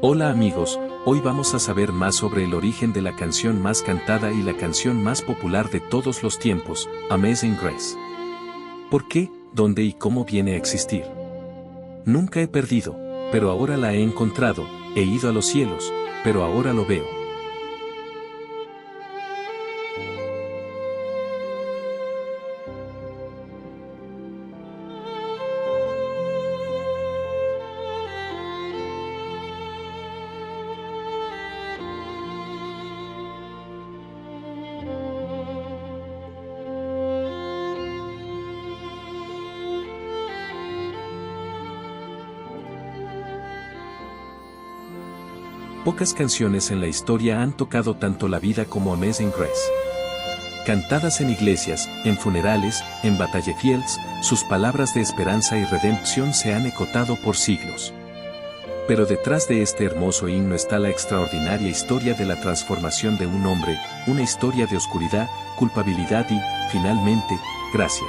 Hola amigos, hoy vamos a saber más sobre el origen de la canción más cantada y la canción más popular de todos los tiempos, Amazing Grace. ¿Por qué, dónde y cómo viene a existir? Nunca he perdido, pero ahora la he encontrado, he ido a los cielos, pero ahora lo veo. Pocas canciones en la historia han tocado tanto la vida como Amazing Grace. Cantadas en iglesias, en funerales, en battlefields, sus palabras de esperanza y redención se han ecotado por siglos. Pero detrás de este hermoso himno está la extraordinaria historia de la transformación de un hombre, una historia de oscuridad, culpabilidad y, finalmente, gracia.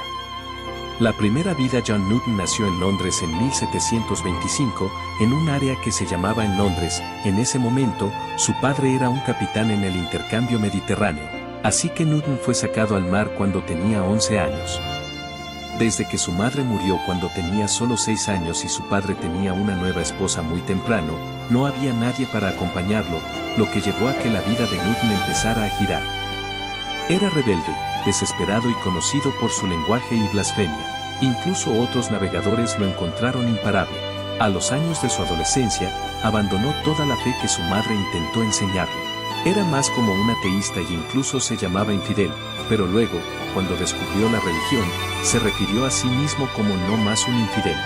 La primera vida. John Newton nació en Londres en 1725, en un área que se llamaba en Londres. En ese momento, su padre era un capitán en el intercambio mediterráneo, así que Newton fue sacado al mar cuando tenía 11 años. Desde que su madre murió cuando tenía solo 6 años y su padre tenía una nueva esposa muy temprano, no había nadie para acompañarlo, lo que llevó a que la vida de Newton empezara a girar. Era rebelde, desesperado y conocido por su lenguaje y blasfemia. Incluso otros navegadores lo encontraron imparable. A los años de su adolescencia, abandonó toda la fe que su madre intentó enseñarle. Era más como un ateísta y incluso se llamaba infidel, pero luego, cuando descubrió la religión, se refirió a sí mismo como no más un infidel.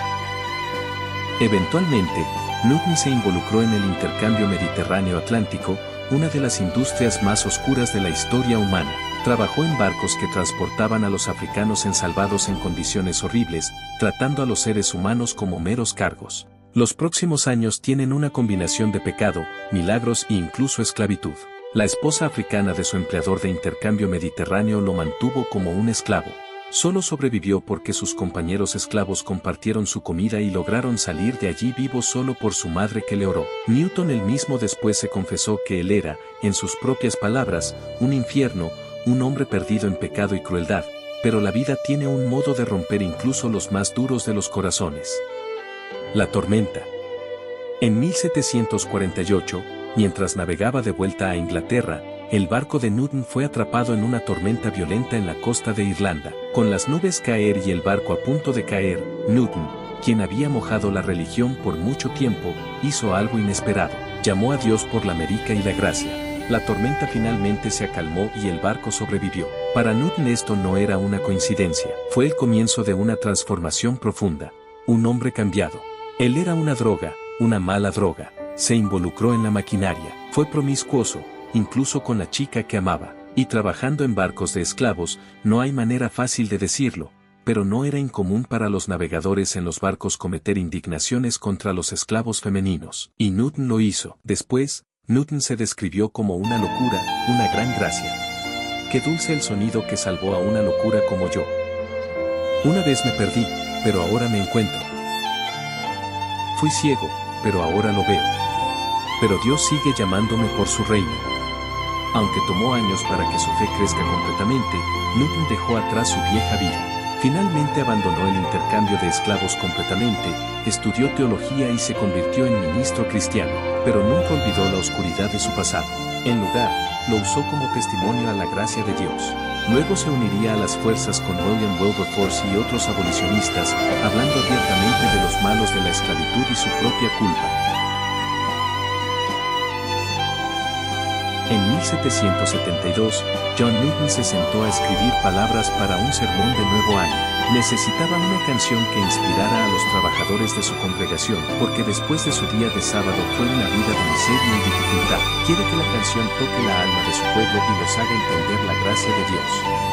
Eventualmente, Newton se involucró en el intercambio mediterráneo-atlántico, una de las industrias más oscuras de la historia humana. Trabajó en barcos que transportaban a los africanos ensalvados en condiciones horribles, tratando a los seres humanos como meros cargos. Los próximos años tienen una combinación de pecado, milagros e incluso esclavitud. La esposa africana de su empleador de intercambio mediterráneo lo mantuvo como un esclavo. Solo sobrevivió porque sus compañeros esclavos compartieron su comida y lograron salir de allí vivos solo por su madre que le oró. Newton él mismo después se confesó que él era, en sus propias palabras, un infierno, un hombre perdido en pecado y crueldad, pero la vida tiene un modo de romper incluso los más duros de los corazones. La tormenta. En 1748, mientras navegaba de vuelta a Inglaterra, el barco de Newton fue atrapado en una tormenta violenta en la costa de Irlanda. Con las nubes caer y el barco a punto de caer, Newton, quien había mojado la religión por mucho tiempo, hizo algo inesperado. Llamó a Dios por la América y la gracia. La tormenta finalmente se acalmó y el barco sobrevivió. Para Newton esto no era una coincidencia. Fue el comienzo de una transformación profunda. Un hombre cambiado. Él era una droga, una mala droga. Se involucró en la maquinaria. Fue promiscuoso, incluso con la chica que amaba. Y trabajando en barcos de esclavos, no hay manera fácil de decirlo, pero no era incomún para los navegadores en los barcos cometer indignaciones contra los esclavos femeninos. Y Newton lo hizo. Después, Newton se describió como una locura, una gran gracia. Qué dulce el sonido que salvó a una locura como yo. Una vez me perdí, pero ahora me encuentro. Fui ciego, pero ahora lo veo. Pero Dios sigue llamándome por su reino. Aunque tomó años para que su fe crezca completamente, Newton dejó atrás su vieja vida. Finalmente abandonó el intercambio de esclavos completamente, estudió teología y se convirtió en ministro cristiano, pero nunca olvidó la oscuridad de su pasado. En lugar, lo usó como testimonio a la gracia de Dios. Luego se uniría a las fuerzas con William Wilberforce y otros abolicionistas, hablando abiertamente de los malos de la esclavitud y su propia culpa. En 1772, John Newton se sentó a escribir palabras para un sermón de nuevo año. Necesitaba una canción que inspirara a los trabajadores de su congregación, porque después de su día de sábado fue una vida de miseria y dificultad. Quiere que la canción toque la alma de su pueblo y los haga entender la gracia de Dios.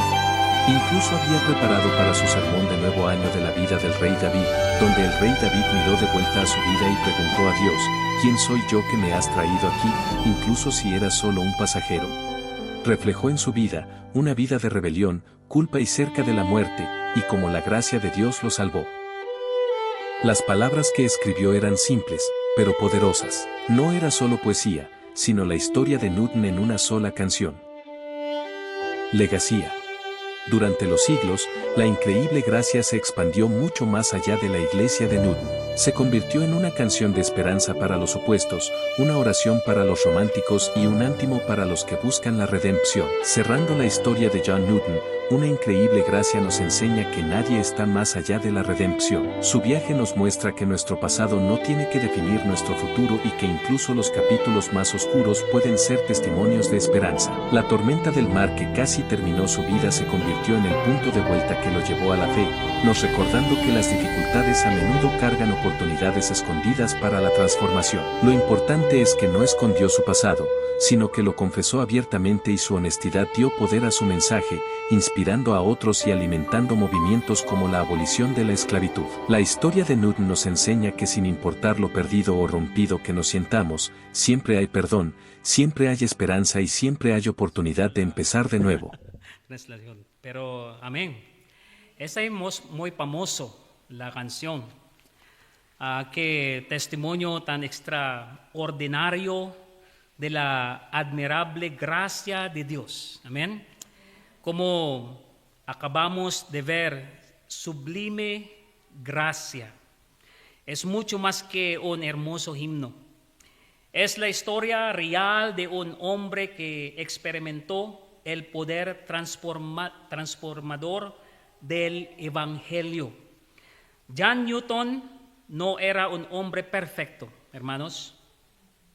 Incluso había preparado para su sermón de nuevo año de la vida del rey David, donde el rey David miró de vuelta a su vida y preguntó a Dios, ¿quién soy yo que me has traído aquí, incluso si eras solo un pasajero? Reflejó en su vida, una vida de rebelión, culpa y cerca de la muerte, y como la gracia de Dios lo salvó. Las palabras que escribió eran simples, pero poderosas. No era solo poesía, sino la historia de Newton en una sola canción. Legacía. Durante los siglos, la increíble gracia se expandió mucho más allá de la iglesia de Newton. Se convirtió en una canción de esperanza para los opuestos, una oración para los románticos y un ánimo para los que buscan la redención. Cerrando la historia de John Newton, una increíble gracia nos enseña que nadie está más allá de la redención. Su viaje nos muestra que nuestro pasado no tiene que definir nuestro futuro y que incluso los capítulos más oscuros pueden ser testimonios de esperanza. La tormenta del mar que casi terminó su vida se convirtió en el punto de vuelta que lo llevó a la fe, nos recordando que las dificultades a menudo cargan oportunidades escondidas para la transformación. Lo importante es que no escondió su pasado, sino que lo confesó abiertamente y su honestidad dio poder a su mensaje, inspirando a otros y alimentando movimientos como la abolición de la esclavitud. La historia de Newton nos enseña que sin importar lo perdido o rompido que nos sientamos, siempre hay perdón, siempre hay esperanza y siempre hay oportunidad de empezar de nuevo. Pero, amén. Esa es muy famoso, la canción. Qué testimonio tan extraordinario de la admirable gracia de Dios. Amén. Como acabamos de ver, sublime gracia. Es mucho más que un hermoso himno. Es la historia real de un hombre que experimentó el poder transformador del Evangelio. John Newton no era un hombre perfecto, hermanos.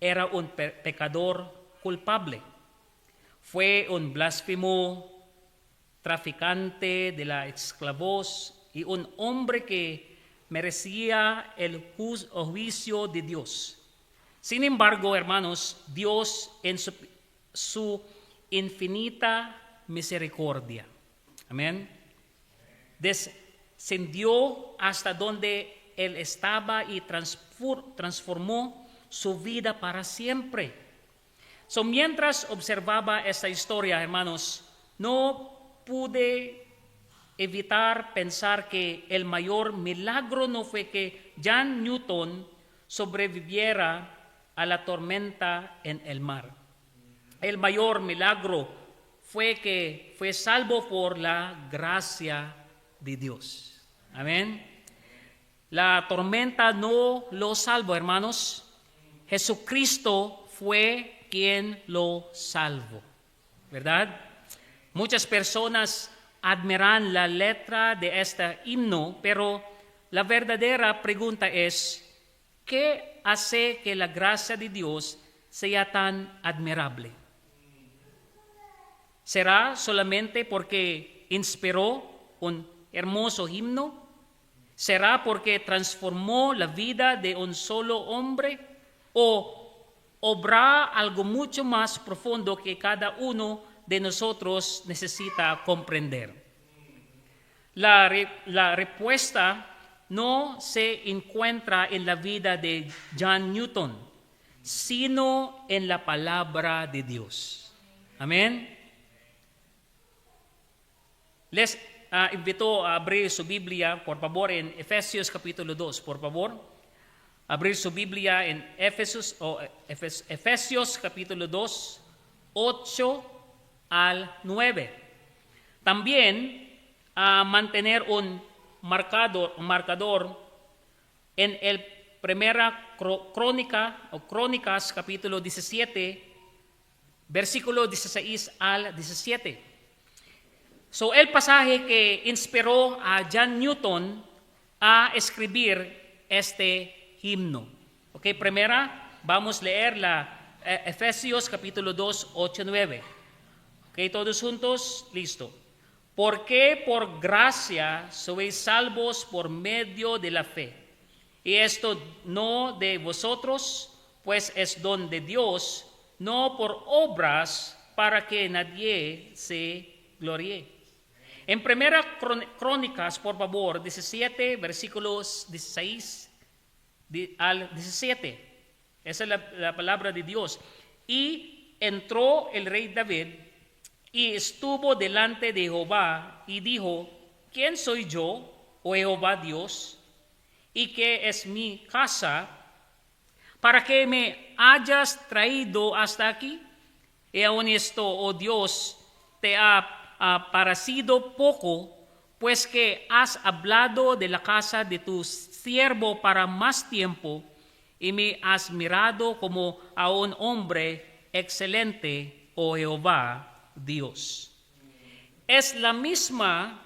Era un pecador culpable. Fue un blasfemo, traficante de la esclavos y un hombre que merecía el juicio de Dios. Sin embargo, hermanos, Dios en su infinita misericordia, amén, descendió hasta donde él estaba y transformó su vida para siempre. Mientras observaba esta historia, hermanos, no pude evitar pensar que el mayor milagro no fue que John Newton sobreviviera a la tormenta en el mar. El mayor milagro fue que fue salvo por la gracia de Dios. Amén. La tormenta no lo salvó, hermanos. Jesucristo fue quien lo salvó, ¿verdad? Muchas personas admiran la letra de este himno, pero la verdadera pregunta es, ¿qué hace que la gracia de Dios sea tan admirable? ¿Será solamente porque inspiró un hermoso himno? ¿Será porque transformó la vida de un solo hombre? ¿O obra algo mucho más profundo que cada uno de nosotros necesita comprender? La respuesta no se encuentra en la vida de John Newton, sino en la palabra de Dios. Amén. Les invito a abrir su Biblia, por favor, en Efesios capítulo 2, por favor. Abrir su Biblia en Efesios capítulo 2, 8 al 9. También mantener un marcador en el primera Crónicas capítulo 17, versículo 16 al 17. El pasaje que inspiró a John Newton a escribir este himno. Primera, vamos a leer la Efesios capítulo 2, 8, 9. Todos juntos, listo. Porque por gracia sois salvos por medio de la fe. Y esto no de vosotros, pues es don de Dios, no por obras para que nadie se gloríe. En primera Crónicas, por favor, 17, versículos 16 al 17. Esa es la palabra de Dios. Y entró el rey David y estuvo delante de Jehová y dijo, ¿quién soy yo, oh Jehová Dios? ¿Y qué es mi casa para que me hayas traído hasta aquí. Y aún esto, oh Dios, te ha parecido poco, pues que has hablado de la casa de tu siervo para más tiempo, y me has mirado como a un hombre excelente, oh Jehová Dios. Es la misma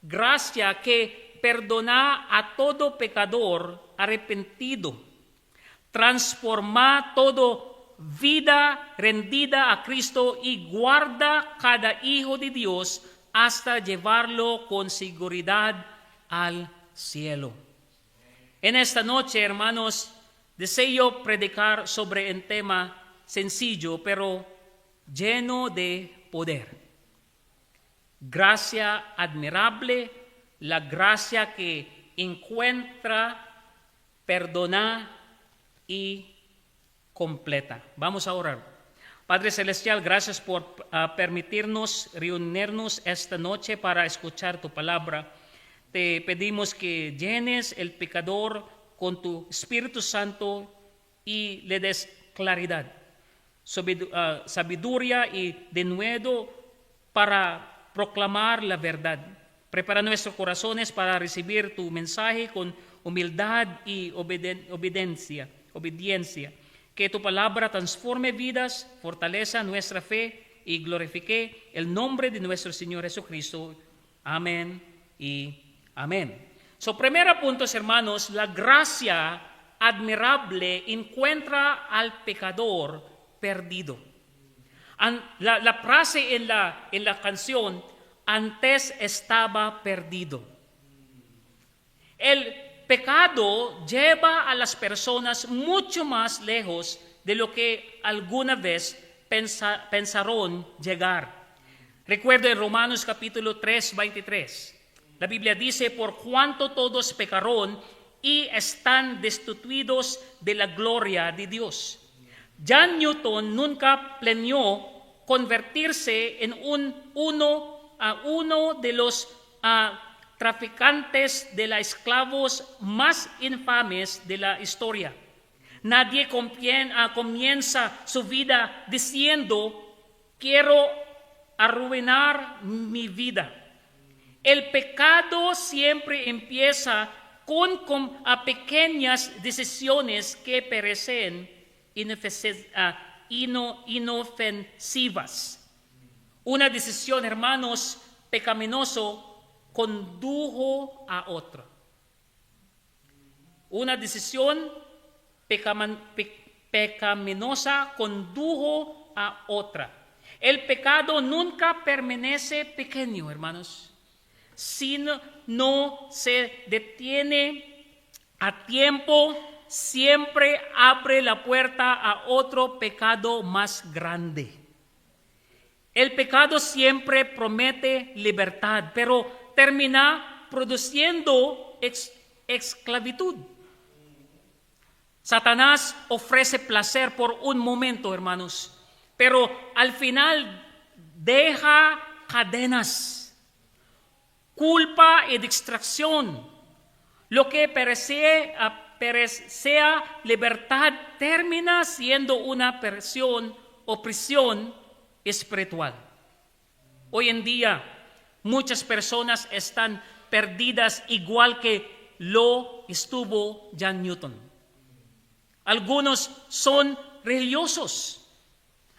gracia que perdona a todo pecador arrepentido, transforma todo vida rendida a Cristo y guarda cada hijo de Dios hasta llevarlo con seguridad al cielo. En esta noche, hermanos, deseo predicar sobre un tema sencillo, pero lleno de poder. Gracia admirable, la gracia que encuentra, perdona y completa. Vamos a orar. Padre Celestial, gracias por permitirnos reunirnos esta noche para escuchar tu palabra. Te pedimos que llenes el pecador con tu Espíritu Santo y le des claridad, sabiduría y denuedo para proclamar la verdad. Prepara nuestros corazones para recibir tu mensaje con humildad y obediencia. Que tu palabra transforme vidas, fortaleza nuestra fe y glorifique el nombre de nuestro Señor Jesucristo. Amén y amén. Primer punto, hermanos, la gracia admirable encuentra al pecador perdido. La frase en la canción, antes estaba perdido. El pecado lleva a las personas mucho más lejos de lo que alguna vez pensaron llegar. Recuerda en Romanos capítulo 3, 23. La Biblia dice, por cuanto todos pecaron y están destituidos de la gloria de Dios. John Newton nunca planeó convertirse en uno de los traficantes de esclavos más infames de la historia. Nadie comienza su vida diciendo, quiero arruinar mi vida. El pecado siempre empieza con pequeñas decisiones que parecen inofensivas. Una decisión, hermanos, pecaminoso condujo a otra. Una decisión pecaminosa condujo a otra. El pecado nunca permanece pequeño, hermanos. Si no se detiene a tiempo, siempre abre la puerta a otro pecado más grande. El pecado siempre promete libertad, pero termina produciendo esclavitud. Satanás ofrece placer por un momento, hermanos, pero al final deja cadenas, culpa y distracción. Lo que parecía libertad termina siendo una prisión espiritual. Hoy en día, muchas personas están perdidas igual que lo estuvo John Newton. Algunos son religiosos,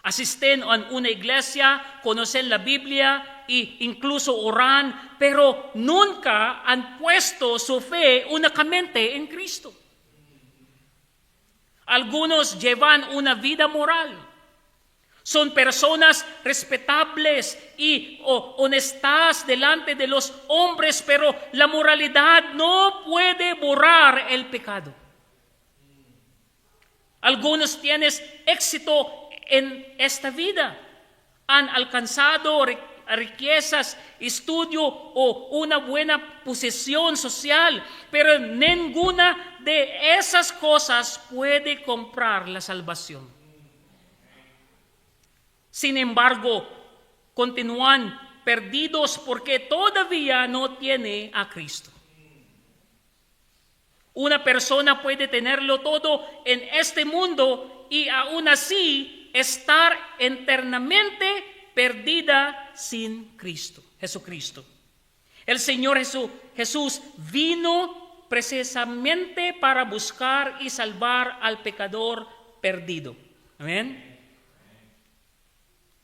asisten a una iglesia, conocen la Biblia e incluso oran, pero nunca han puesto su fe únicamente en Cristo. Algunos llevan una vida moral. Son personas respetables y honestas delante de los hombres, pero la moralidad no puede borrar el pecado. Algunos tienen éxito en esta vida. Han alcanzado riquezas, estudio o una buena posición social, pero ninguna de esas cosas puede comprar la salvación. Sin embargo, continúan perdidos porque todavía no tienen a Cristo. Una persona puede tenerlo todo en este mundo y aún así estar eternamente perdida sin Cristo, Jesucristo. El Señor Jesús vino precisamente para buscar y salvar al pecador perdido. Amén.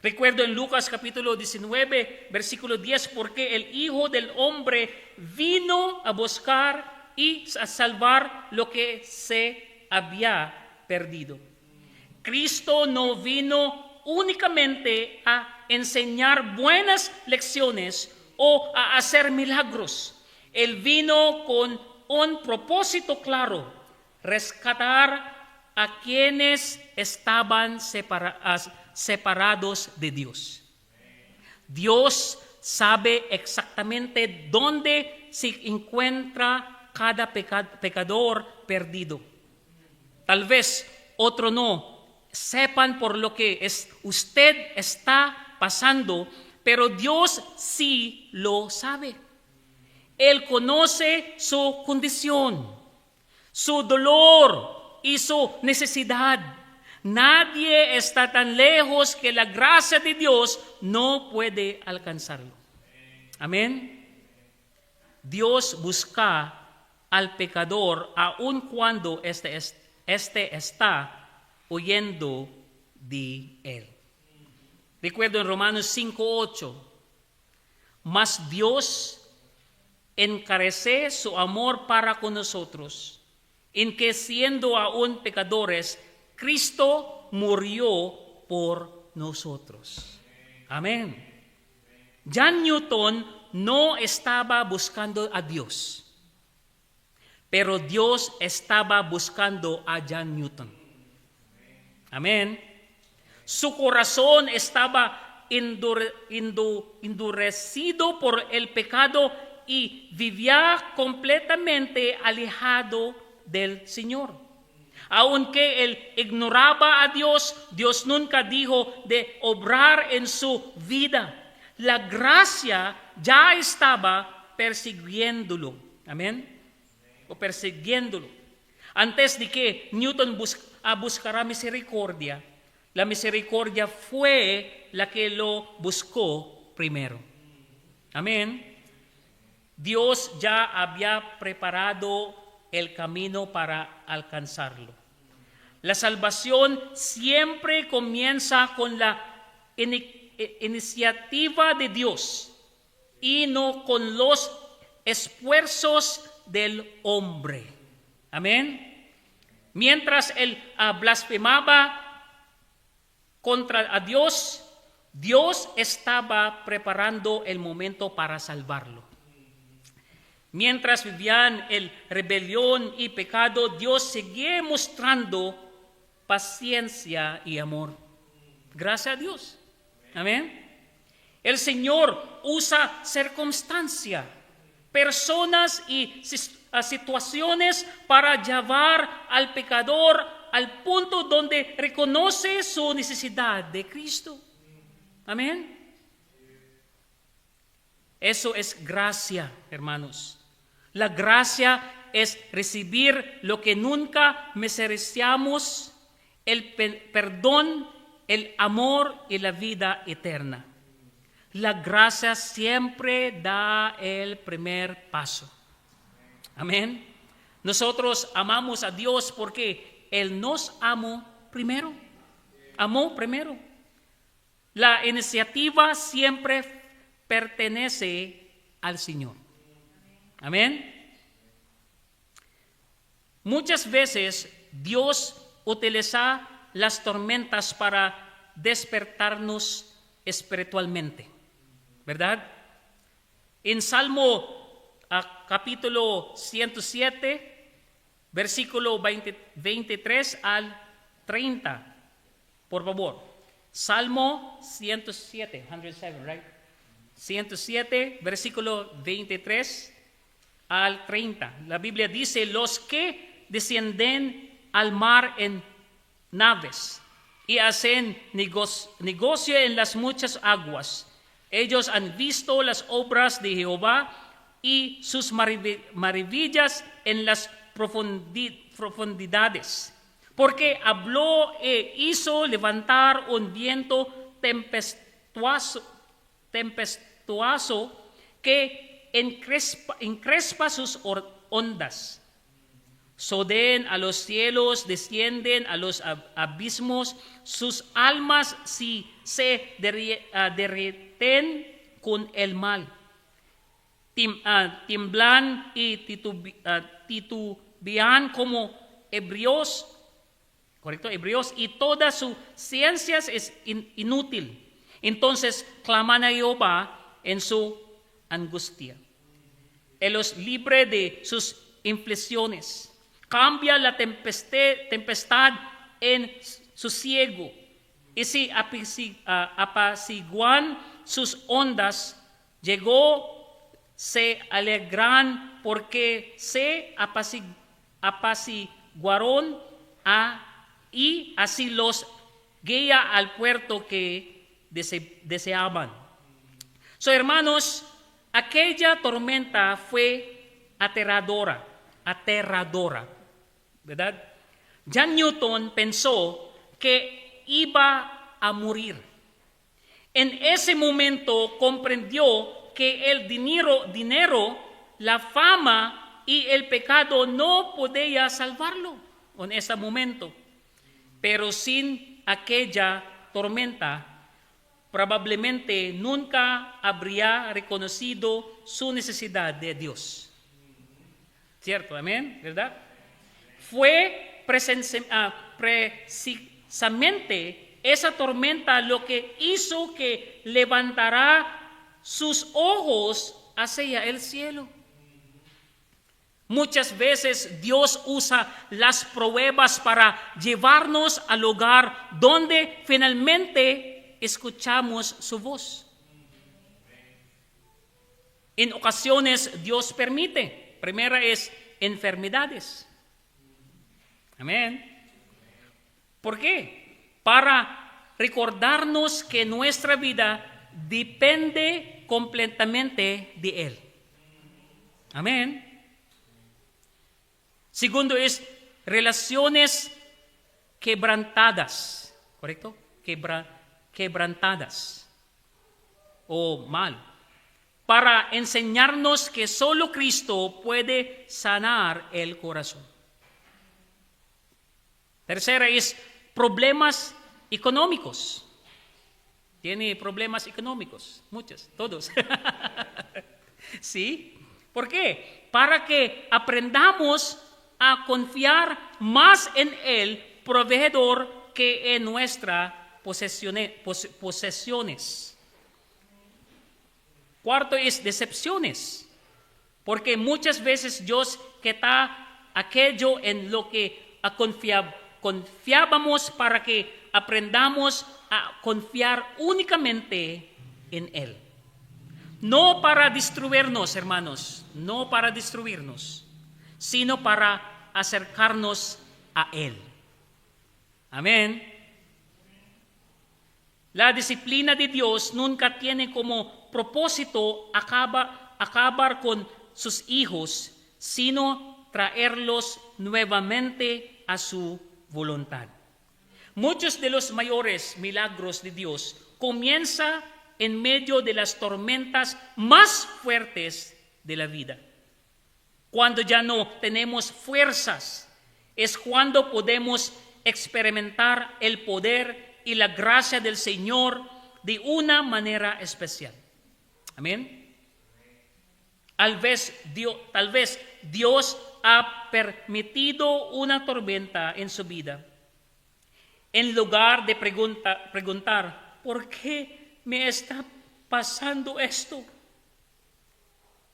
Recuerdo en Lucas capítulo 19, versículo 10, porque el Hijo del Hombre vino a buscar y a salvar lo que se había perdido. Cristo no vino únicamente a enseñar buenas lecciones o a hacer milagros. Él vino con un propósito claro: rescatar a quienes estaban separados de Dios. Dios sabe exactamente dónde se encuentra cada pecador perdido. Tal vez otro no sepan por lo que usted está pasando, pero Dios sí lo sabe. Él conoce su condición, su dolor y su necesidad. Nadie está tan lejos que la gracia de Dios no puede alcanzarlo. Amén. Dios busca al pecador aun cuando este está huyendo de él. Recuerdo en Romanos 5:8, mas Dios encarece su amor para con nosotros, en que siendo aún pecadores, Cristo murió por nosotros. Amén. John Newton no estaba buscando a Dios, pero Dios estaba buscando a John Newton. Amén. Su corazón estaba endurecido por el pecado y vivía completamente alejado del Señor. Aunque él ignoraba a Dios, Dios nunca dijo de obrar en su vida. La gracia ya estaba persiguiéndolo. Amén. O persiguiéndolo. Antes de que Newton buscara misericordia, la misericordia fue la que lo buscó primero. Amén. Dios ya había preparado el camino para alcanzarlo. La salvación siempre comienza con la iniciativa de Dios y no con los esfuerzos del hombre. Amén. Mientras él blasfemaba contra a Dios, Dios estaba preparando el momento para salvarlo. Mientras vivían en rebelión y pecado, Dios seguía mostrando paciencia y amor. Gracias a Dios. Amén. El Señor usa circunstancias, personas y situaciones para llevar al pecador al punto donde reconoce su necesidad de Cristo. Amén. Eso es gracia, hermanos. La gracia es recibir lo que nunca merecíamos: el perdón, el amor y la vida eterna. La gracia siempre da el primer paso. Amén. Nosotros amamos a Dios porque Él nos amó primero. Amó primero. La iniciativa siempre pertenece al Señor. Amén. Muchas veces Dios utiliza las tormentas para despertarnos espiritualmente, ¿verdad? En Salmo capítulo 107, versículo 23 al 30, por favor. Salmo 107, 107, right? 107, versículo 23 al 30. La Biblia dice: los que descienden al mar en naves y hacen negocio en las muchas aguas, ellos han visto las obras de Jehová y sus maravillas en las profundidades, porque habló e hizo levantar un viento tempestuoso que encrespa sus ondas. Soden a los cielos, descienden a los abismos, sus almas se derriten con el mal. Tiemblan y titubean como ebrios, ¿correcto? Ebrios, y toda su ciencia es inútil. Entonces claman a Jehová en su angustia. Él los libre de sus inflicciones. Cambia la tempestad en sosiego, y si apaciguan sus ondas, se alegran porque se apaciguaron y así los guía al puerto que deseaban. Hermanos, aquella tormenta fue aterradora, ¿verdad? John Newton pensó que iba a morir. En ese momento comprendió que el dinero, la fama y el pecado no podía salvarlo en ese momento. Pero sin aquella tormenta, probablemente nunca habría reconocido su necesidad de Dios. ¿Cierto? Amén, ¿verdad? Fue precisamente esa tormenta lo que hizo que levantara sus ojos hacia el cielo. Muchas veces Dios usa las pruebas para llevarnos al lugar donde finalmente escuchamos su voz. En ocasiones Dios permite. Primera es enfermedades. Amén. ¿Por qué? Para recordarnos que nuestra vida depende completamente de Él. Amén. Segundo es relaciones quebrantadas. ¿Correcto? Quebrantadas o mal. Para enseñarnos que solo Cristo puede sanar el corazón. Tercera es problemas económicos. Tiene problemas económicos, muchos, todos. ¿Sí? ¿Por qué? Para que aprendamos a confiar más en el proveedor que en nuestras posesiones. Cuarto es decepciones, porque muchas veces Dios quita aquello en lo que confiábamos para que aprendamos a confiar únicamente en Él. No para destruirnos, hermanos, no para destruirnos, sino para acercarnos a Él. Amén. La disciplina de Dios nunca tiene como propósito acabar con sus hijos, sino traerlos nuevamente a su voluntad. Muchos de los mayores milagros de Dios comienzan en medio de las tormentas más fuertes de la vida. Cuando ya no tenemos fuerzas, es cuando podemos experimentar el poder y la gracia del Señor de una manera especial. Amén. Tal vez Dios ha permitido una tormenta en su vida. En lugar de preguntar, ¿por qué me está pasando esto?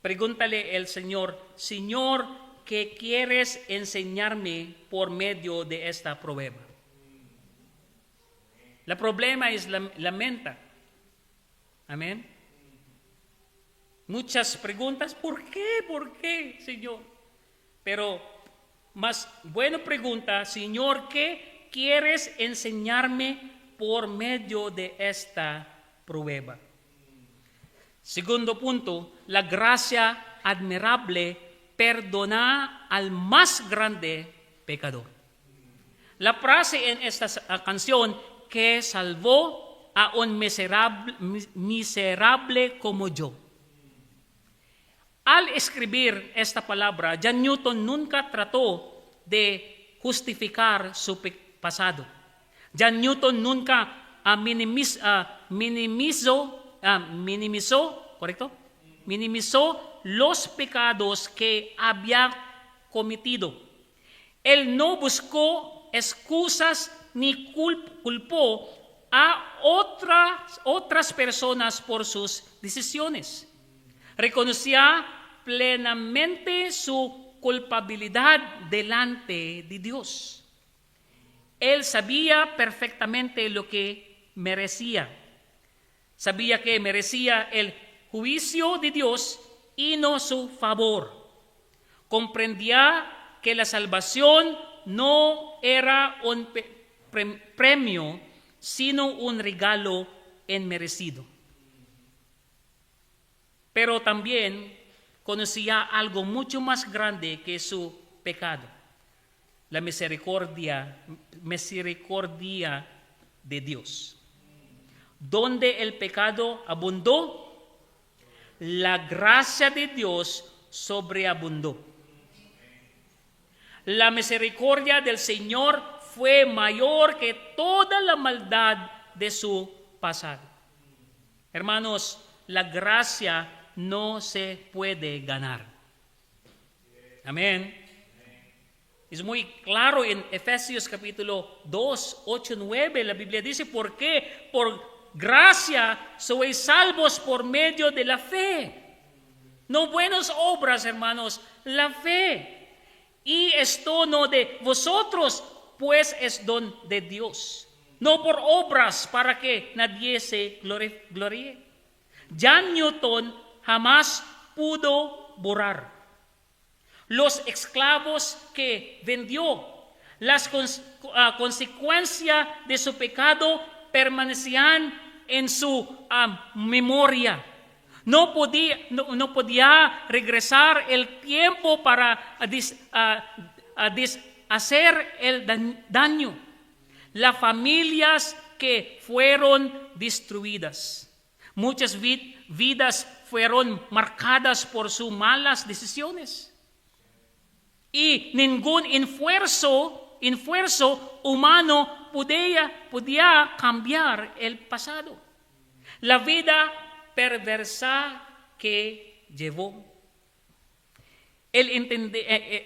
Pregúntale al Señor, Señor, ¿qué quieres enseñarme por medio de esta prueba? El problema es la mente. Amén. Muchas preguntas, ¿por qué? ¿Por qué, Señor? Pero más buena pregunta, Señor, ¿qué quieres enseñarme por medio de esta prueba? Segundo punto, la gracia admirable perdona al más grande pecador. La frase en esta canción, que salvó a un miserable como yo. Al escribir esta palabra, John Newton nunca trató de justificar su pasado. John Newton nunca minimizó los pecados que había cometido. Él no buscó excusas ni culpó a otras personas por sus decisiones. Reconocía plenamente su culpabilidad delante de Dios. Él sabía perfectamente lo que merecía. Sabía que merecía el juicio de Dios y no su favor. Comprendía que la salvación no era un premio, sino un regalo inmerecido. Pero también conocía algo mucho más grande que su pecado: la misericordia de Dios. Donde el pecado abundó, la gracia de Dios sobreabundó. La misericordia del Señor fue mayor que toda la maldad de su pasado. Hermanos, la gracia no se puede ganar. Amén. Es muy claro en Efesios capítulo 2, 8, 9. La Biblia dice: ¿por qué? Por gracia sois salvos por medio de la fe. No buenas obras, hermanos, la fe. Y esto no de vosotros, pues es don de Dios. No por obras para que nadie se gloríe. John Newton jamás pudo borrar los esclavos que vendió. Las consecuencias de su pecado permanecían en su memoria. No podía regresar el tiempo para deshacer el daño. Las familias que fueron destruidas. Muchas vidas fueron marcadas por sus malas decisiones. Y ningún esfuerzo humano podía cambiar el pasado. La vida perversa que llevó. Él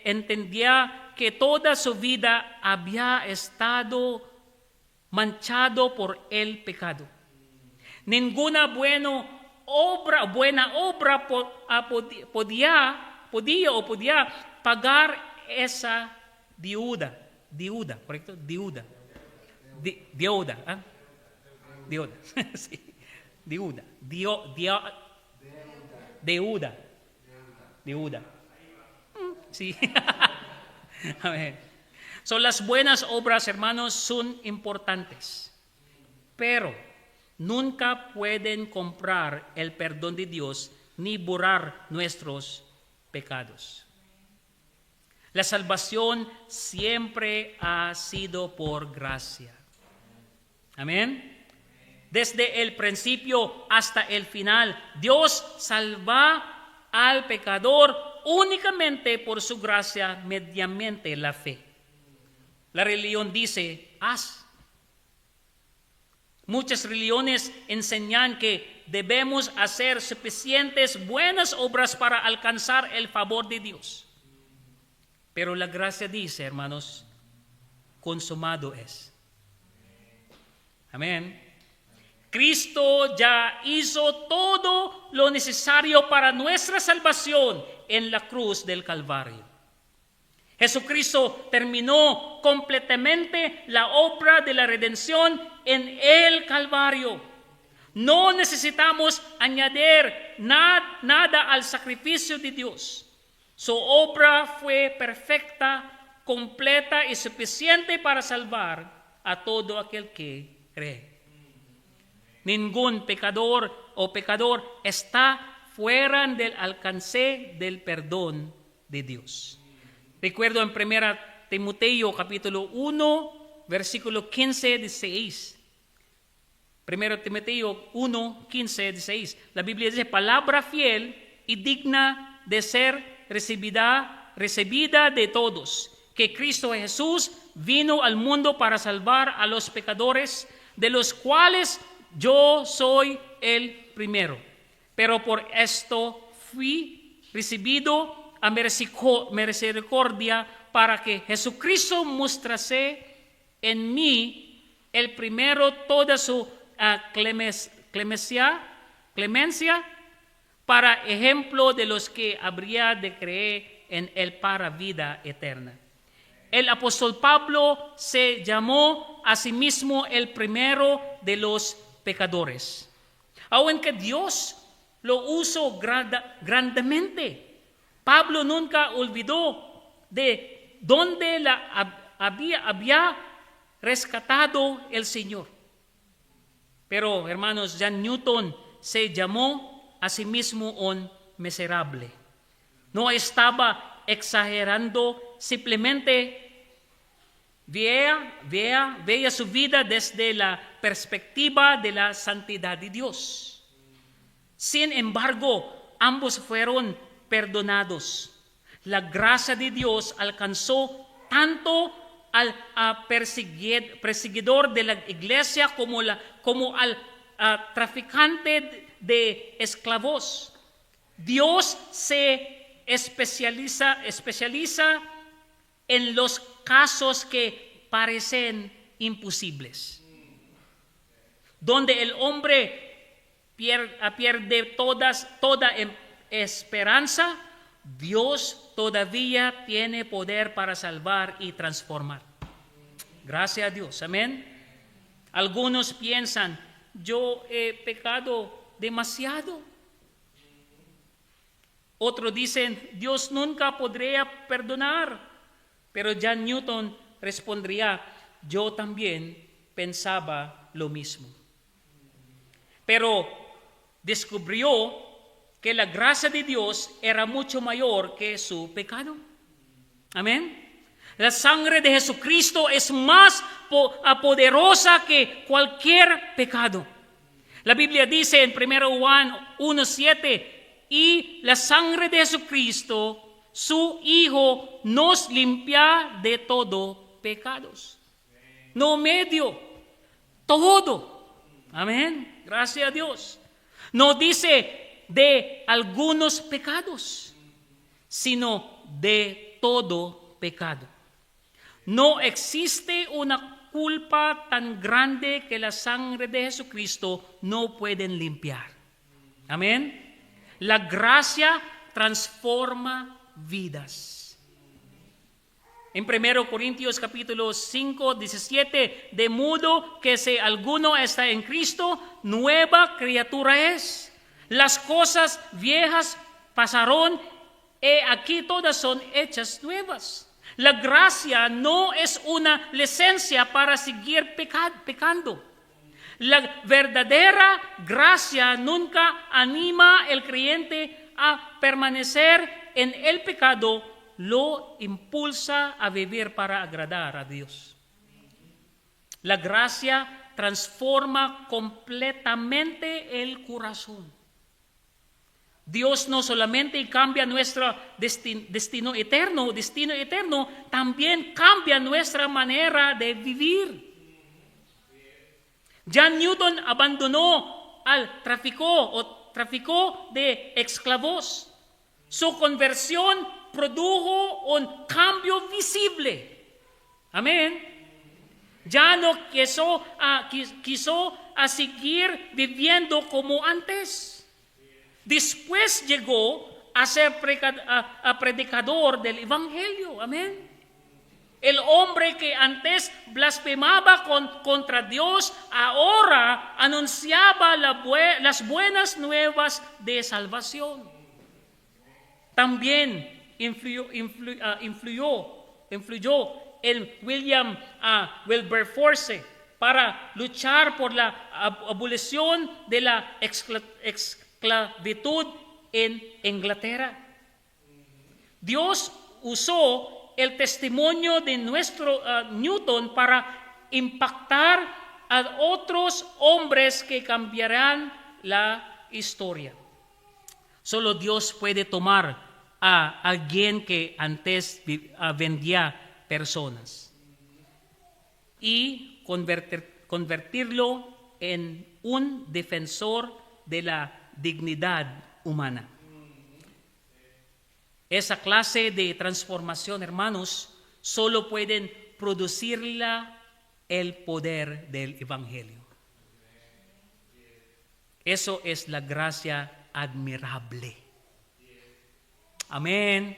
entendía que toda su vida había estado manchado por el pecado. Ninguna buena obra podía pagar esa deuda, ¿correcto? Deuda. Sí. Deuda. Sí. Amén. So, las buenas obras, hermanos, son importantes, pero nunca pueden comprar el perdón de Dios ni borrar nuestros pecados. La salvación siempre ha sido por gracia. Amén. Desde el principio hasta el final, Dios salva al pecador únicamente por su gracia mediante la fe. La religión dice: haz. Muchas religiones enseñan que debemos hacer suficientes buenas obras para alcanzar el favor de Dios. Pero la gracia dice, hermanos, consumado es. Amén. Cristo ya hizo todo lo necesario para nuestra salvación en la cruz del Calvario. Jesucristo terminó completamente la obra de la redención en el Calvario. No necesitamos añadir nada al sacrificio de Dios. Su obra fue perfecta, completa y suficiente para salvar a todo aquel que cree. Ningún pecador está fuera del alcance del perdón de Dios. Recuerdo en 1 Timoteo capítulo 1, versículo 15, 16. 1 Timoteo 1, 15, 16. La Biblia dice, palabra fiel y digna de ser recibida de todos, que Cristo Jesús vino al mundo para salvar a los pecadores, de los cuales yo soy el primero. Pero por esto fui recibido a misericordia, para que Jesucristo mostrase en mí el primero toda su clemencia, para ejemplo de los que habría de creer en él para vida eterna. El apóstol Pablo se llamó a sí mismo el primero de los pecadores, aunque Dios lo usó grandemente. Pablo nunca olvidó de dónde había rescatado el Señor. Pero, hermanos, John Newton se llamó a sí mismo un miserable. No estaba exagerando, simplemente veía su vida desde la perspectiva de la santidad de Dios. Sin embargo, ambos fueron perdonados. La gracia de Dios alcanzó tanto al perseguidor de la iglesia como al traficante de esclavos. Dios se especializa en los casos que parecen imposibles, donde el hombre pierde toda esperanza. Dios todavía tiene poder para salvar y transformar. Gracias a Dios, amén. Algunos piensan, yo he pecado demasiado. Otros dicen, Dios nunca podría perdonar. Pero John Newton respondería, yo también pensaba lo mismo. Pero descubrió que la gracia de Dios era mucho mayor que su pecado. Amén. La sangre de Jesucristo es más poderosa que cualquier pecado. La Biblia dice en 1 Juan 1:7, y la sangre de Jesucristo, su Hijo, nos limpia de todo pecados. No medio, todo. Amén. Gracias a Dios. No dice de algunos pecados, sino de todo pecado. No existe una culpa tan grande que la sangre de Jesucristo no puede limpiar. Amén. La gracia transforma vidas. En 1 Corintios capítulo 5, 17, de modo que si alguno está en Cristo, nueva criatura es. Las cosas viejas pasaron, y aquí todas son hechas nuevas. La gracia no es una licencia para seguir pecando. La verdadera gracia nunca anima al creyente a permanecer en el pecado, lo impulsa a vivir para agradar a Dios. La gracia transforma completamente el corazón. Dios no solamente cambia nuestro destino eterno, también cambia nuestra manera de vivir. John Newton abandonó al tráfico de esclavos. Su conversión produjo un cambio visible. Amén. Ya no quiso seguir viviendo como antes. Después llegó a ser predicador del Evangelio. Amén. El hombre que antes blasfemaba contra Dios, ahora anunciaba las buenas nuevas de salvación. También influyó en William Wilberforce para luchar por la abolición de la esclavitud en Inglaterra. Dios usó el testimonio de nuestro Newton para impactar a otros hombres que cambiarán la historia. Solo Dios puede tomar a alguien que antes vendía personas y convertirlo en un defensor de la dignidad humana. Esa clase de transformación, hermanos, solo pueden producirla el poder del Evangelio. Eso es la gracia admirable. Amén.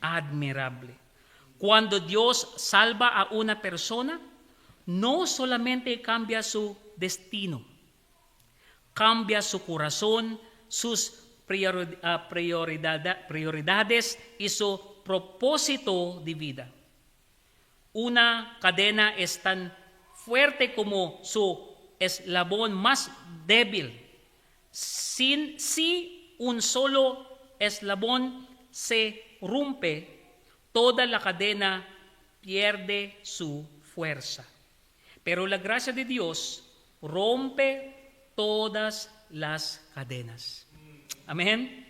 Admirable. Cuando Dios salva a una persona, no solamente cambia su destino, cambia su corazón, sus prioridades y su propósito de vida. Una cadena es tan fuerte como su eslabón más débil. Si un solo eslabón se rompe, toda la cadena pierde su fuerza. Pero la gracia de Dios rompe todas las cadenas. Amén.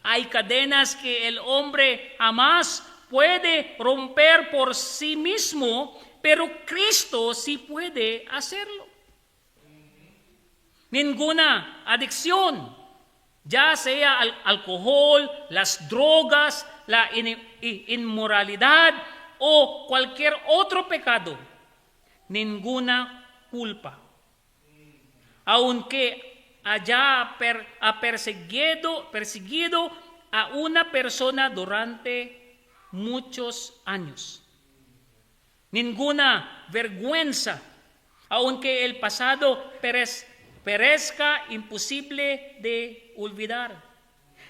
Hay cadenas que el hombre jamás puede romper por sí mismo, pero Cristo sí puede hacerlo. Ninguna adicción, ya sea al alcohol, las drogas, la inmoralidad o cualquier otro pecado, ninguna culpa, aunque haya perseguido a una persona durante muchos años. Ninguna vergüenza, aunque el pasado parezca imposible de olvidar.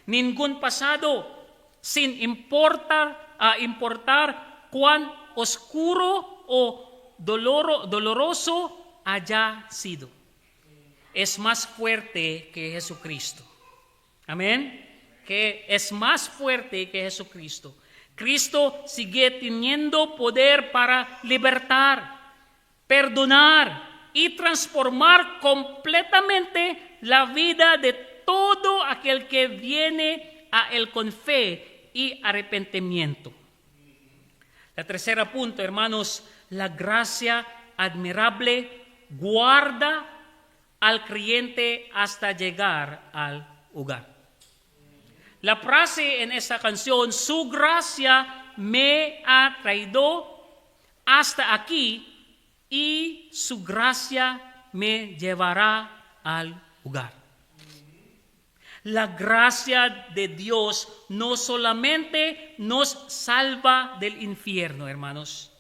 Ningún pasado, sin importar cuán oscuro o doloroso haya sido, es más fuerte que Jesucristo. Amén. Que es más fuerte que Jesucristo. Cristo sigue teniendo poder para libertar, perdonar y transformar completamente la vida de todo aquel que viene a Él con fe y arrepentimiento. La tercera punto, hermanos, la gracia admirable guarda al creyente hasta llegar al hogar. La frase en esa canción, su gracia me ha traído hasta aquí y su gracia me llevará al hogar. La gracia de Dios no solamente nos salva del infierno, hermanos.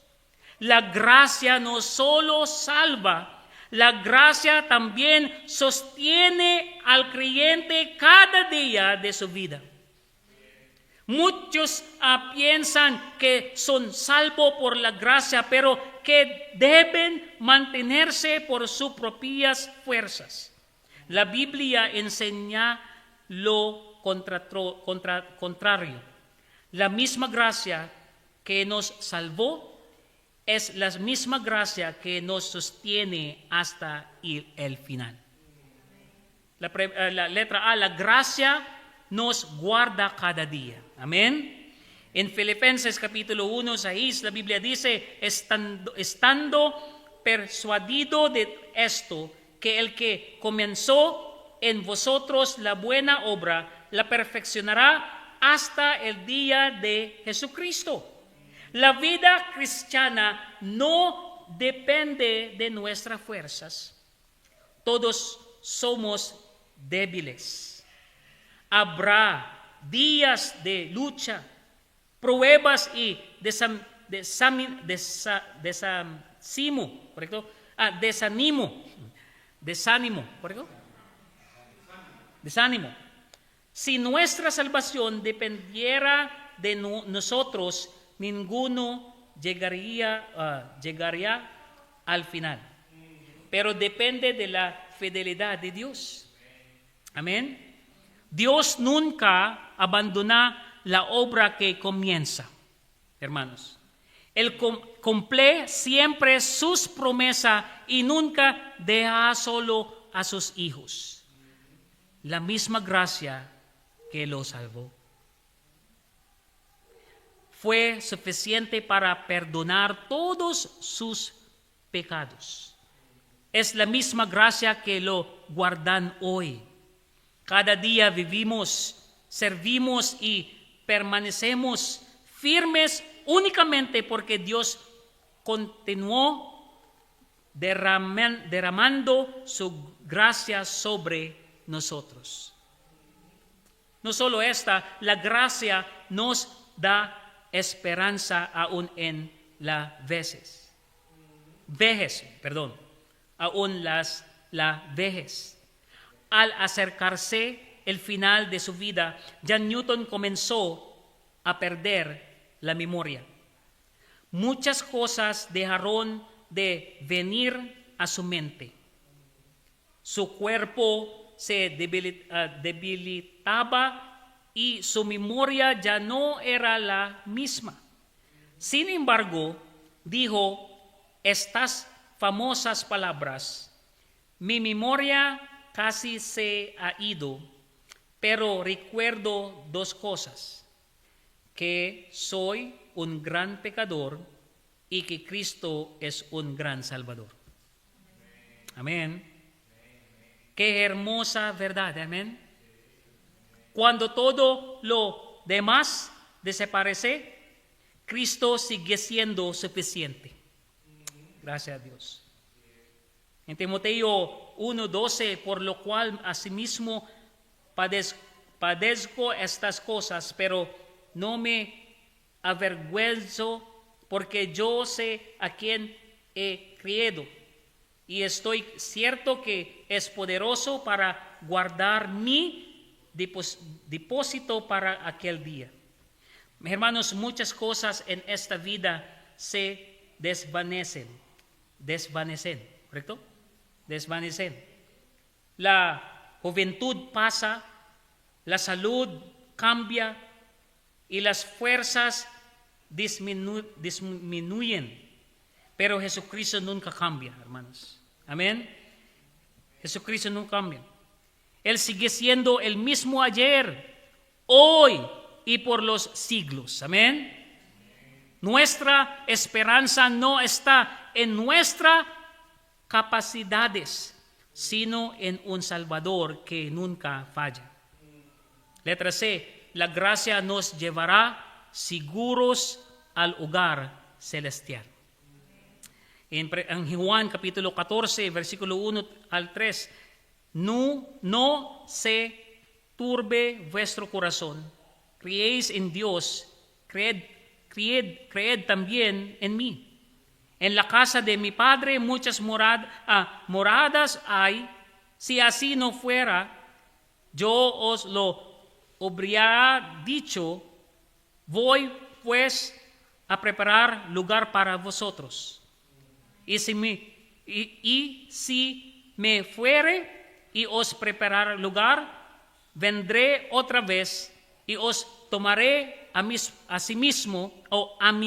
La gracia no solo salva, la gracia también sostiene al creyente cada día de su vida. Muchos piensan que son salvos por la gracia, pero que deben mantenerse por sus propias fuerzas. La Biblia enseña lo contrario. La misma gracia que nos salvó es la misma gracia que nos sostiene hasta el final. La letra A, la gracia nos guarda cada día. Amén. En Filipenses capítulo 1:6 la Biblia dice, estando persuadido de esto, que el que comenzó en vosotros la buena obra, la perfeccionará hasta el día de Jesucristo. La vida cristiana no depende de nuestras fuerzas. Todos somos débiles. Habrá días de lucha, pruebas y desánimo, ¿correcto? Desánimo. Si nuestra salvación dependiera de nosotros, ninguno llegaría al final. Pero depende de la fidelidad de Dios. Amén. Dios nunca abandona la obra que comienza, hermanos. Él cumple siempre sus promesas y nunca deja solo a sus hijos. La misma gracia que lo salvó fue suficiente para perdonar todos sus pecados. Es la misma gracia que lo guardan hoy. Cada día vivimos, servimos y permanecemos firmes únicamente porque Dios continuó derramando su gracia sobre nosotros. No solo esta, la gracia nos da esperanza aún en la vejez, aún la vejez. Al acercarse el final de su vida, John Newton comenzó a perder la memoria. Muchas cosas dejaron de venir a su mente. Su cuerpo se debilitaba y su memoria ya no era la misma. Sin embargo, dijo estas famosas palabras: mi memoria casi se ha ido, pero recuerdo dos cosas: que soy un gran pecador y que Cristo es un gran Salvador. Amén. Qué hermosa verdad, amén. Cuando todo lo demás desaparece, Cristo sigue siendo suficiente. Gracias a Dios. En Timoteo 1:12, por lo cual asimismo padezco estas cosas, pero no me avergüenzo, porque yo sé a quién he creído y estoy cierto que es poderoso para guardar mi depósito para aquel día. Mis hermanos, muchas cosas en esta vida se desvanecen, ¿correcto? Desvanecen. La juventud pasa, la salud cambia y las fuerzas disminuyen. Pero Jesucristo nunca cambia, hermanos. Amén. Jesucristo nunca cambia. Él sigue siendo el mismo ayer, hoy y por los siglos. Amén. Nuestra esperanza no está en nuestras capacidades, sino en un Salvador que nunca falla. Letra C. La gracia nos llevará seguros al hogar celestial. En Juan capítulo 14, versículo 1 al 3, no se turbe vuestro corazón. Creéis en Dios, creed también en mí. En la casa de mi Padre muchas moradas hay. Si así no fuera, yo os lo habría dicho. Voy pues a preparar lugar para vosotros. Y si me fuere y os preparar lugar, vendré otra vez y os tomaré a mí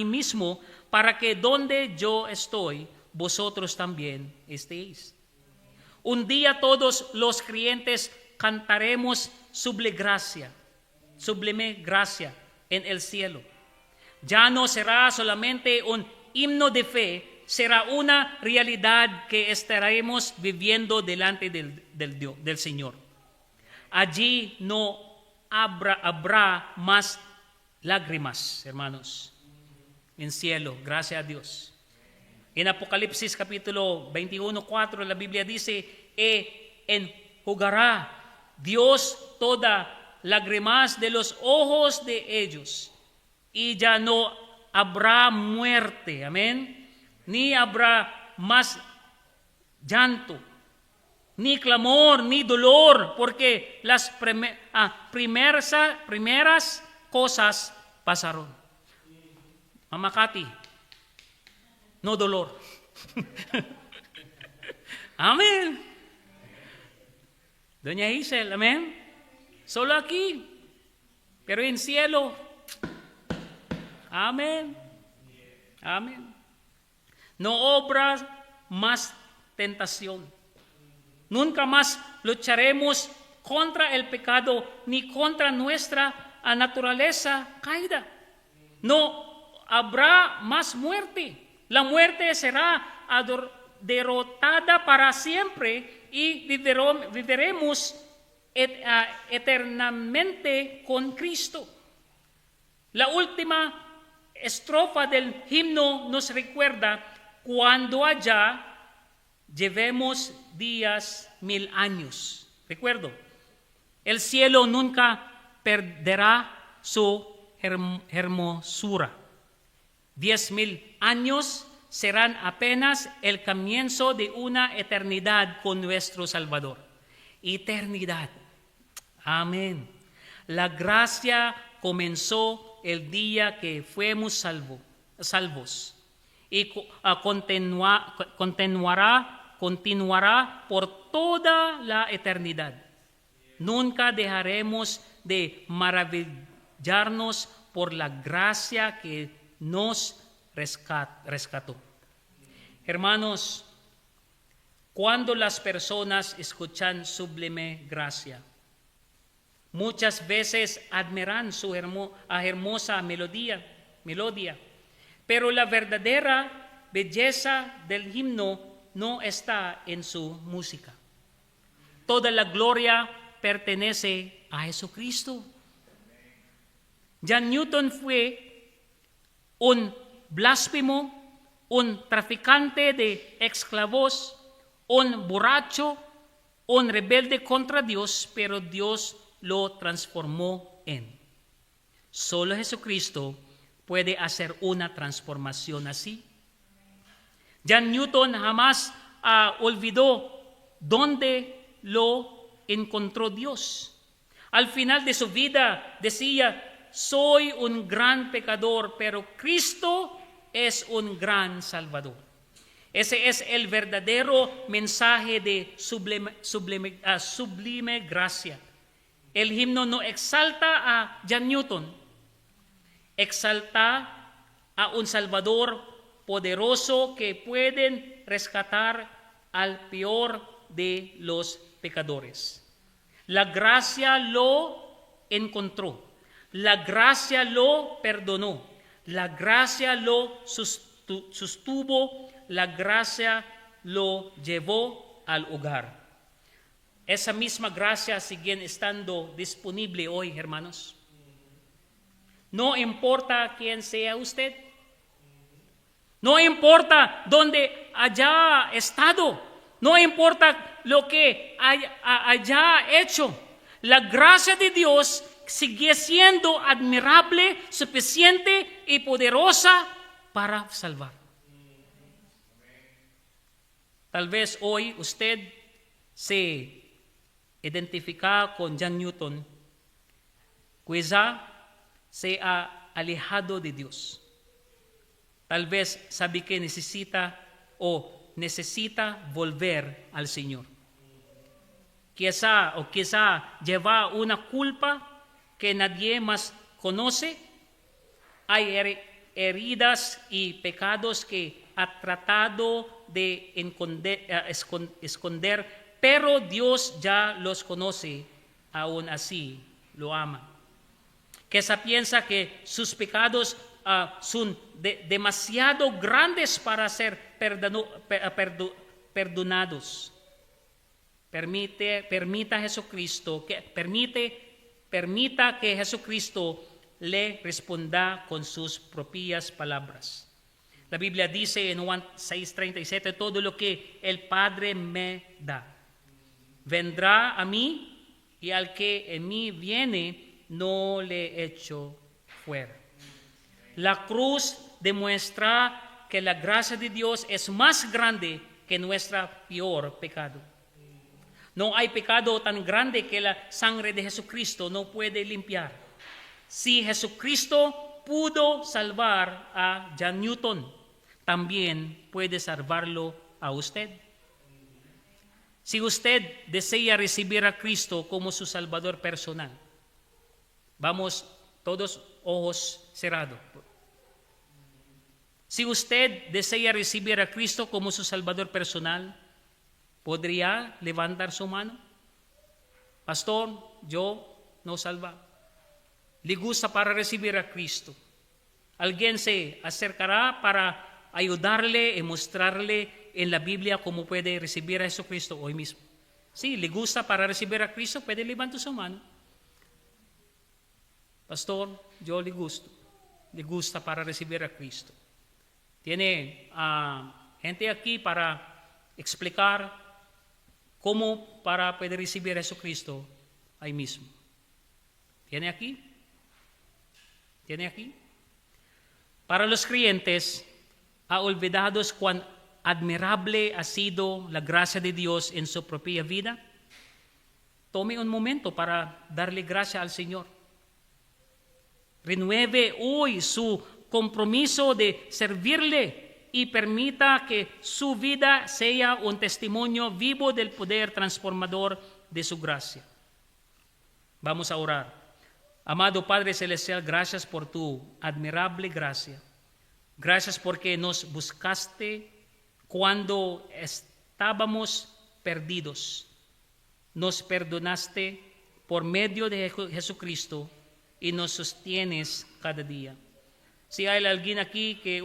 mismo, para que donde yo estoy, vosotros también estéis. Un día todos los creyentes cantaremos sublime gracia en el cielo. Ya no será solamente un himno de fe, será una realidad que estaremos viviendo delante del Señor. Allí no habrá más lágrimas, hermanos, en cielo, gracias a Dios. En Apocalipsis capítulo 21:4 la Biblia dice: enjugará Dios toda lágrimas de los ojos de ellos, y ya no habrá muerte, amén, ni habrá más llanto, ni clamor, ni dolor, porque las primeras cosas pasaron. Mamá Katy, no dolor. Amén. Doña Isel, amén. Solo aquí, pero en cielo Amén. Amén. No obra más tentación. Nunca más lucharemos contra el pecado ni contra nuestra naturaleza caída. No habrá más muerte. La muerte será derrotada para siempre y viviremos eternamente con Cristo. La última estrofa del himno nos recuerda: cuando allá llevemos días 1000 años. Recuerdo, el cielo nunca perderá su hermosura. 10,000 años serán apenas el comienzo de una eternidad con nuestro Salvador. Eternidad. Amén. La gracia comenzó el día que fuimos salvos y continuará por toda la eternidad. Nunca dejaremos de maravillarnos por la gracia que nos rescató. Hermanos, cuando las personas escuchan sublime gracia, muchas veces admiran su hermosa melodía, pero la verdadera belleza del himno no está en su música. Toda la gloria pertenece a Jesucristo. John Newton fue un blasfemo, un traficante de esclavos, un borracho, un rebelde contra Dios, pero Dios lo transformó en. Solo Jesucristo puede hacer una transformación así. John Newton jamás olvidó dónde lo encontró Dios. Al final de su vida decía: soy un gran pecador, pero Cristo es un gran Salvador. Ese es el verdadero mensaje de sublime gracia. El himno no exalta a John Newton, exalta a un Salvador poderoso que puede rescatar al peor de los pecadores. La gracia lo encontró, la gracia lo perdonó, la gracia lo sostuvo, la gracia lo llevó al hogar. Esa misma gracia sigue estando disponible hoy, hermanos. No importa quién sea usted, no importa dónde haya estado, no importa lo que haya hecho, la gracia de Dios sigue siendo admirable, suficiente y poderosa para salvar. Tal vez hoy usted se identifica con John Newton, quizá se ha alejado de Dios. Tal vez sabe que necesita volver al Señor. Quizá lleva una culpa que nadie más conoce. Hay heridas y pecados que ha tratado de esconder, pero Dios ya los conoce, aún así lo ama. Quizá piensa que sus pecados son demasiado grandes para ser perdonados. Permita que Jesucristo le responda con sus propias palabras. La Biblia dice en Juan 6:37, todo lo que el Padre me da vendrá a mí, y al que en mí viene no le echo fuera. La cruz demuestra que la gracia de Dios es más grande que nuestro peor pecado. No hay pecado tan grande que la sangre de Jesucristo no puede limpiar. Si Jesucristo pudo salvar a John Newton, también puede salvarlo a usted. Si usted desea recibir a Cristo como su Salvador personal, vamos todos ojos cerrados. Si usted desea recibir a Cristo como su Salvador personal, ¿podría levantar su mano? Pastor, yo no salva. Le gusta para recibir a Cristo. Alguien se acercará para ayudarle y mostrarle en la Biblia cómo puede recibir a Jesucristo hoy mismo. Sí, le gusta para recibir a Cristo, puede levantar su mano. Pastor, yo le gusta para recibir a Cristo. Tiene gente aquí para explicar cómo para poder recibir a Jesucristo ahí mismo. ¿Tiene aquí? ¿Tiene aquí? Para los creyentes, ha olvidado cuán admirable ha sido la gracia de Dios en su propia vida. Tome un momento para darle gracias al Señor. Renueve hoy su compromiso de servirle y permita que su vida sea un testimonio vivo del poder transformador de su gracia. Vamos a orar. Amado Padre Celestial, gracias por tu admirable gracia. Gracias porque nos buscaste cuando estábamos perdidos. Nos perdonaste por medio de Jesucristo y nos sostienes cada día. Si hay alguien aquí que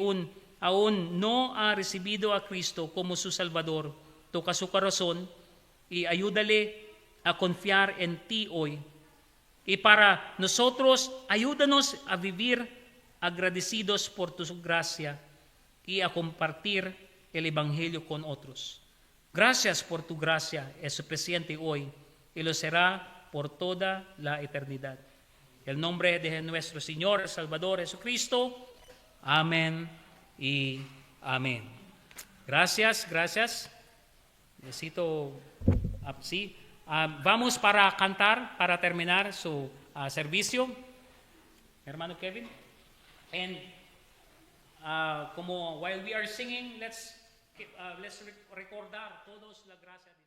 aún no ha recibido a Cristo como su Salvador, toca su corazón y ayúdale a confiar en ti hoy. Y para nosotros, ayúdanos a vivir agradecidos por tu gracia y a compartir el Evangelio con otros. Gracias por tu gracia, es suficiente hoy y lo será por toda la eternidad. En el nombre de nuestro Señor, Salvador Jesucristo. Amén y amén. Gracias. Necesito, sí. Vamos para cantar, para terminar su servicio. Hermano Kevin. And como while we are singing, let's recordar todos la gracia de